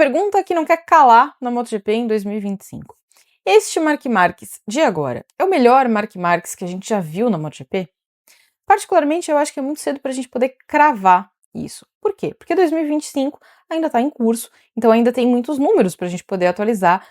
pergunta que não quer calar na MotoGP em 2025. Este Marc Marques de agora é o melhor Marc Marques que a gente já viu na MotoGP? Particularmente, eu acho que é muito cedo para a gente poder cravar isso. Por quê? Porque 2025 ainda está em curso, então ainda tem muitos números para a gente poder atualizar,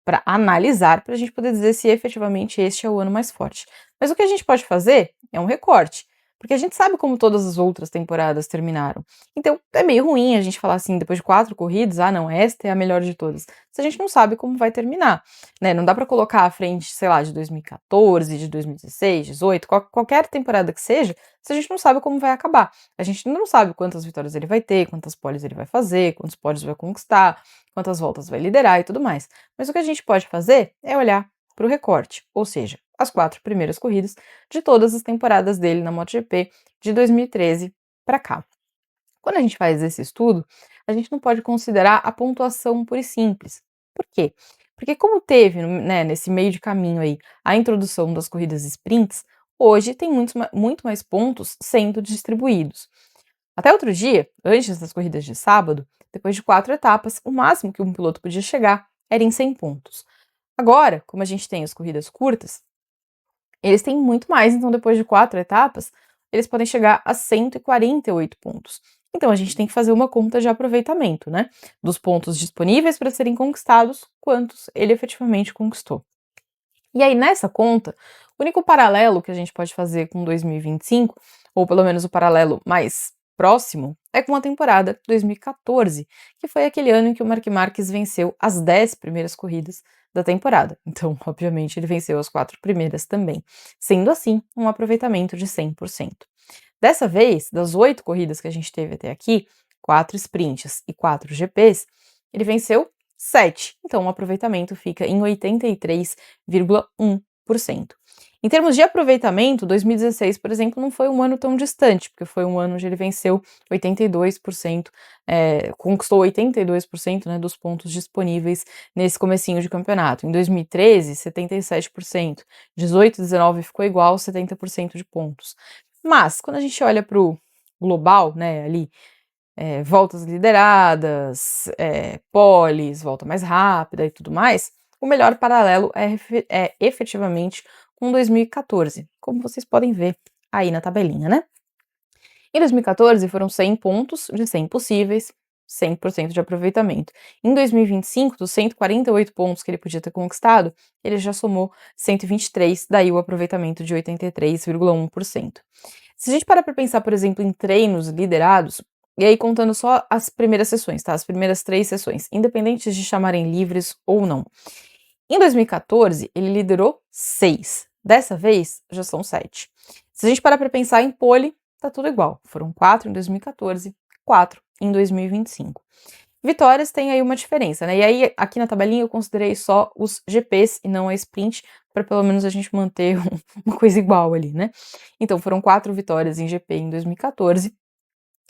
para analisar, para a gente poder dizer se efetivamente este é o ano mais forte. Mas o que a gente pode fazer é um recorte, porque a gente sabe como todas as outras temporadas terminaram. Então é meio ruim a gente falar assim, depois de 4 corridas, ah não, esta é a melhor de todas, se a gente não sabe como vai terminar, né? Não dá para colocar à frente, sei lá, de 2014, de 2016, 18, qualquer temporada que seja, se a gente não sabe como vai acabar. A gente ainda não sabe quantas vitórias ele vai ter, quantas poles ele vai fazer, quantos pódios vai conquistar, quantas voltas vai liderar e tudo mais. Mas o que a gente pode fazer é olhar para o recorte, ou seja, as 4 primeiras corridas de todas as temporadas dele na MotoGP de 2013 para cá. Quando a gente faz esse estudo, a gente não pode considerar a pontuação pura e simples. Por quê? Porque como teve, né, nesse meio de caminho aí, a introdução das corridas sprints, hoje tem muito mais pontos sendo distribuídos. Até outro dia, antes das corridas de sábado, depois de 4 etapas, o máximo que um piloto podia chegar era em 100 pontos. Agora, como a gente tem as corridas curtas, eles têm muito mais, então depois de 4 etapas, eles podem chegar a 148 pontos. Então a gente tem que fazer uma conta de aproveitamento, né? Dos pontos disponíveis para serem conquistados, quantos ele efetivamente conquistou. E aí nessa conta, o único paralelo que a gente pode fazer com 2025, ou pelo menos o paralelo mais próximo, é com a temporada 2014, que foi aquele ano em que o Marc Marques venceu as 10 primeiras corridas da temporada. Então, obviamente, ele venceu as 4 primeiras também, sendo assim um aproveitamento de 100%. Dessa vez, das 8 corridas que a gente teve até aqui, 4 sprints e 4 GPs, ele venceu 7. Então, o aproveitamento fica em 83,1%. Em termos de aproveitamento, 2016, por exemplo, não foi um ano tão distante, porque foi um ano onde ele venceu 82%, conquistou 82%, né, dos pontos disponíveis nesse comecinho de campeonato. Em 2013, 77%. 18 e 19 ficou igual, 70% de pontos. Mas, quando a gente olha para o global, né, ali, voltas lideradas, poles, volta mais rápida e tudo mais, o melhor paralelo é efetivamente com 2014, como vocês podem ver aí na tabelinha, né? Em 2014 foram 100 pontos de 100 possíveis, 100% de aproveitamento. Em 2025, dos 148 pontos que ele podia ter conquistado, ele já somou 123, daí o aproveitamento de 83,1%. Se a gente parar para pensar, por exemplo, em treinos liderados, e aí contando só as primeiras sessões, tá? As primeiras 3 sessões, independentes de chamarem livres ou não. Em 2014, ele liderou 6. Dessa vez, já são 7. Se a gente parar para pensar em pole, tá tudo igual. Foram 4 em 2014, 4 em 2025. Vitórias tem aí uma diferença, né? E aí, aqui na tabelinha, eu considerei só os GPs e não a sprint, para pelo menos a gente manter uma coisa igual ali, né? Então, foram 4 vitórias em GP em 2014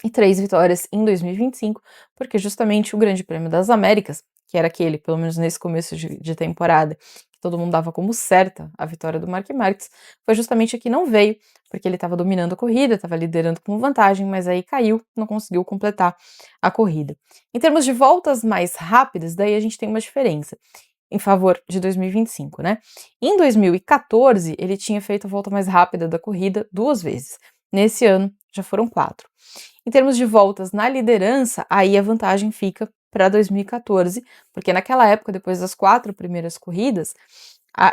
e 3 vitórias em 2025, porque justamente o Grande Prêmio das Américas, que era aquele, pelo menos nesse começo de temporada, que todo mundo dava como certa a vitória do Marc Marques, foi justamente aqui não veio, porque ele estava dominando a corrida, estava liderando com vantagem, mas aí caiu, não conseguiu completar a corrida. Em termos de voltas mais rápidas, daí a gente tem uma diferença em favor de 2025, né? Em 2014, ele tinha feito a volta mais rápida da corrida 2 vezes. Nesse ano, já foram 4. Em termos de voltas na liderança, aí a vantagem fica para 2014, porque naquela época, depois das 4 primeiras corridas,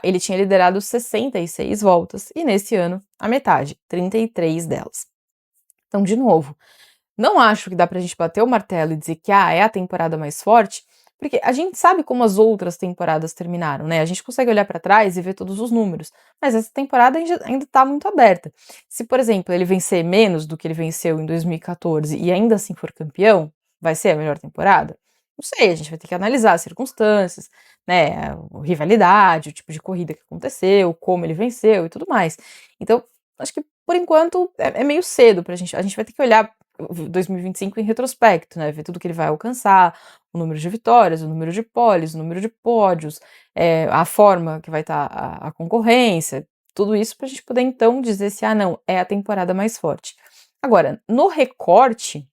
ele tinha liderado 66 voltas, e nesse ano, a metade, 33 delas. Então, de novo, não acho que dá pra gente bater o martelo e dizer que é a temporada mais forte, porque a gente sabe como as outras temporadas terminaram, né? A gente consegue olhar para trás e ver todos os números, mas essa temporada ainda tá muito aberta. Se, por exemplo, ele vencer menos do que ele venceu em 2014 e ainda assim for campeão, vai ser a melhor temporada? Não sei, a gente vai ter que analisar as circunstâncias, né? A rivalidade, o tipo de corrida que aconteceu, como ele venceu e tudo mais. Então, acho que por enquanto é meio cedo pra gente. A gente vai ter que olhar 2025 em retrospecto, né? Ver tudo que ele vai alcançar, o número de vitórias, o número de poles, o número de pódios, a forma que vai estar a concorrência, tudo isso para a gente poder então dizer se, não, é a temporada mais forte. Agora, no recorte,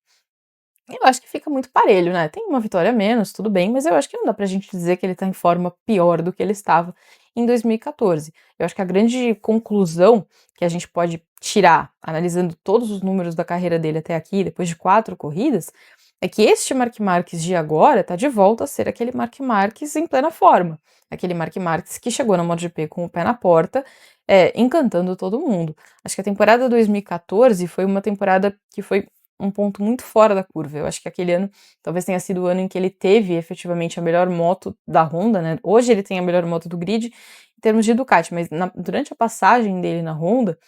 Eu acho que fica muito parelho, né, tem uma vitória a menos, tudo bem, mas eu acho que não dá pra gente dizer que ele tá em forma pior do que ele estava em 2014. Eu acho que a grande conclusão que a gente pode tirar, analisando todos os números da carreira dele até aqui, depois de 4 corridas, é que este Marc Marques de agora tá de volta a ser aquele Marc Marques em plena forma, aquele Marc Marques que chegou na MotoGP com o pé na porta, encantando todo mundo. Acho que a temporada 2014 foi uma temporada que foi um ponto muito fora da curva. Eu acho que aquele ano talvez tenha sido o ano em que ele teve efetivamente a melhor moto da Honda, né? Hoje ele tem a melhor moto do grid em termos de Ducati, mas durante a passagem dele na Honda,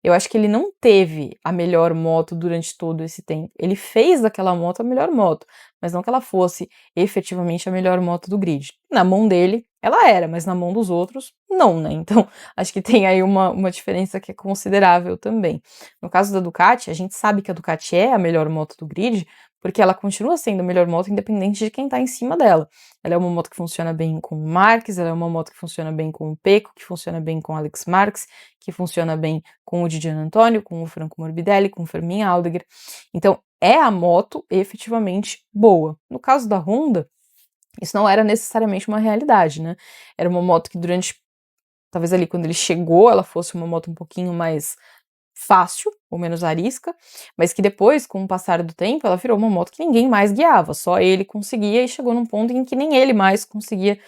eu acho que ele não teve a melhor moto durante todo esse tempo. Ele fez daquela moto a melhor moto, mas não que ela fosse efetivamente a melhor moto do grid. Na mão dele, ela era, mas na mão dos outros, não, né? Então, acho que tem aí uma diferença que é considerável também. No caso da Ducati, a gente sabe que a Ducati é a melhor moto do grid, porque ela continua sendo a melhor moto independente de quem está em cima dela. Ela é uma moto que funciona bem com o Marques, ela é uma moto que funciona bem com o Pecco, que funciona bem com o Alex Marques, que funciona bem com o Di Giannantonio, com o Franco Morbidelli, com o Fermin Aldeguer. Então, é a moto efetivamente boa. No caso da Honda, isso não era necessariamente uma realidade, né? Era uma moto que durante, talvez ali quando ele chegou, ela fosse uma moto um pouquinho mais fácil, ou menos arisca, mas que depois, com o passar do tempo, ela virou uma moto que ninguém mais guiava, só ele conseguia e chegou num ponto em que nem ele mais conseguia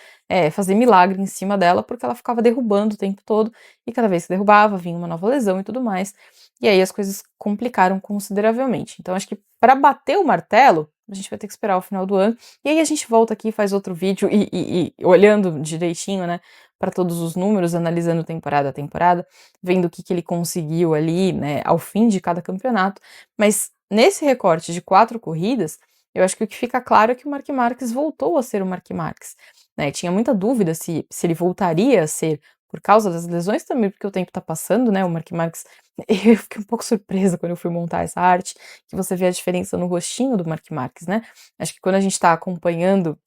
fazer milagre em cima dela, porque ela ficava derrubando o tempo todo, e cada vez que derrubava, vinha uma nova lesão e tudo mais, e aí as coisas complicaram consideravelmente. Então acho que para bater o martelo, a gente vai ter que esperar o final do ano, e aí a gente volta aqui, faz outro vídeo e olhando direitinho, né, para todos os números, analisando temporada a temporada, vendo o que ele conseguiu ali, né, ao fim de cada campeonato. Mas nesse recorte de 4 corridas, eu acho que o que fica claro é que o Marc Marques voltou a ser o Marc Marques, né? Tinha muita dúvida se ele voltaria a ser por causa das lesões também, porque o tempo tá passando, né? O Marc Marques, eu fiquei um pouco surpresa quando eu fui montar essa arte, que você vê a diferença no rostinho do Marc Marques, né? Acho que quando a gente tá acompanhando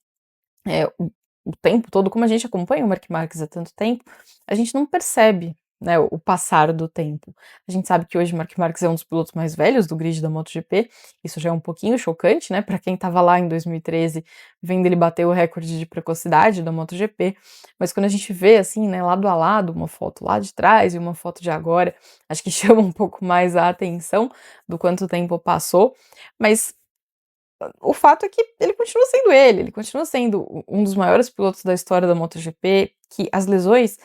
o tempo todo, como a gente acompanha o Marc Marques há tanto tempo, a gente não percebe, né, o passar do tempo. A gente sabe que hoje o Marc Marques é um dos pilotos mais velhos do grid da MotoGP, isso já é um pouquinho chocante, né, para quem estava lá em 2013, vendo ele bater o recorde de precocidade da MotoGP, mas quando a gente vê, assim, né, lado a lado, uma foto lá de trás e uma foto de agora, acho que chama um pouco mais a atenção do quanto tempo passou, mas o fato é que ele continua sendo ele continua sendo um dos maiores pilotos da história da MotoGP, que as lesões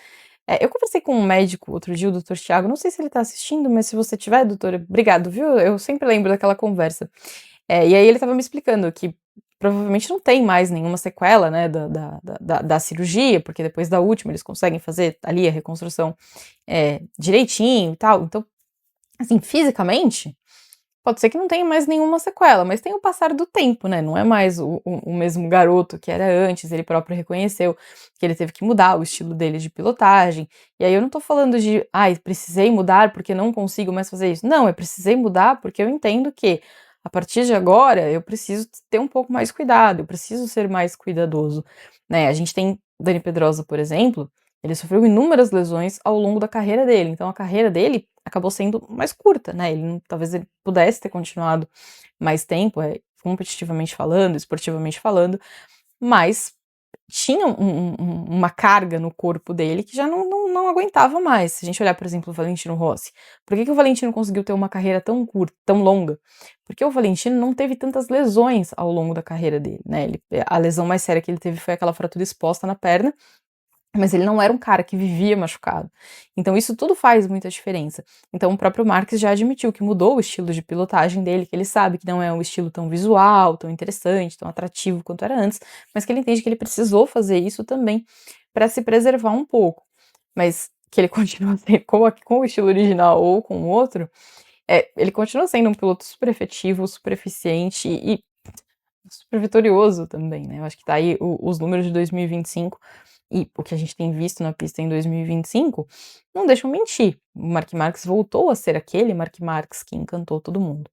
eu conversei com um médico outro dia, o doutor Thiago, não sei se ele tá assistindo, mas se você tiver, doutor, obrigado, viu? Eu sempre lembro daquela conversa. E aí ele estava me explicando que provavelmente não tem mais nenhuma sequela, né, da cirurgia, porque depois da última eles conseguem fazer ali a reconstrução direitinho e tal. Então, assim, fisicamente, pode ser que não tenha mais nenhuma sequela, mas tem o passar do tempo, né? Não é mais o mesmo garoto que era antes, ele próprio reconheceu que ele teve que mudar o estilo dele de pilotagem. E aí eu não tô falando de, ai, precisei mudar porque não consigo mais fazer isso. Não, eu precisei mudar porque eu entendo que a partir de agora eu preciso ter um pouco mais cuidado, eu preciso ser mais cuidadoso, né? A gente tem Dani Pedrosa, por exemplo, ele sofreu inúmeras lesões ao longo da carreira dele, então a carreira dele acabou sendo mais curta, né? Talvez ele pudesse ter continuado mais tempo, competitivamente falando, esportivamente falando, mas tinha uma carga no corpo dele que já não aguentava mais. Se a gente olhar, por exemplo, o Valentino Rossi, por que o Valentino conseguiu ter uma carreira tão curta, tão longa? Porque o Valentino não teve tantas lesões ao longo da carreira dele, né? A lesão mais séria que ele teve foi aquela fratura exposta na perna, mas ele não era um cara que vivia machucado. Então isso tudo faz muita diferença. Então o próprio Marques já admitiu que mudou o estilo de pilotagem dele, que ele sabe que não é um estilo tão visual, tão interessante, tão atrativo quanto era antes, mas que ele entende que ele precisou fazer isso também para se preservar um pouco. Mas que ele continua sendo, com o estilo original ou com o outro, ele continua sendo um piloto super efetivo, super eficiente e super vitorioso também, né? Eu acho que tá aí os números de 2025 e o que a gente tem visto na pista em 2025 não deixam mentir. O Marc Marques voltou a ser aquele Marc Marques que encantou todo mundo.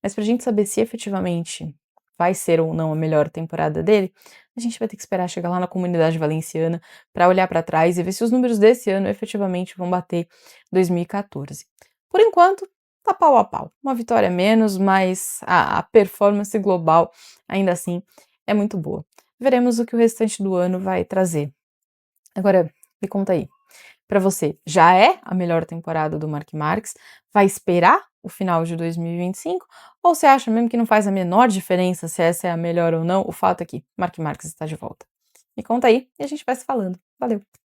Mas pra gente saber se efetivamente vai ser ou não a melhor temporada dele, a gente vai ter que esperar chegar lá na Comunidade Valenciana para olhar para trás e ver se os números desse ano efetivamente vão bater 2014. Por enquanto, tá pau a pau. Uma vitória a menos, mas a performance global, ainda assim, é muito boa. Veremos o que o restante do ano vai trazer. Agora, me conta aí, para você, já é a melhor temporada do Mark Marques? Vai esperar o final de 2025? Ou você acha mesmo que não faz a menor diferença se essa é a melhor ou não? O fato é que Mark Marques está de volta. Me conta aí e a gente vai se falando. Valeu!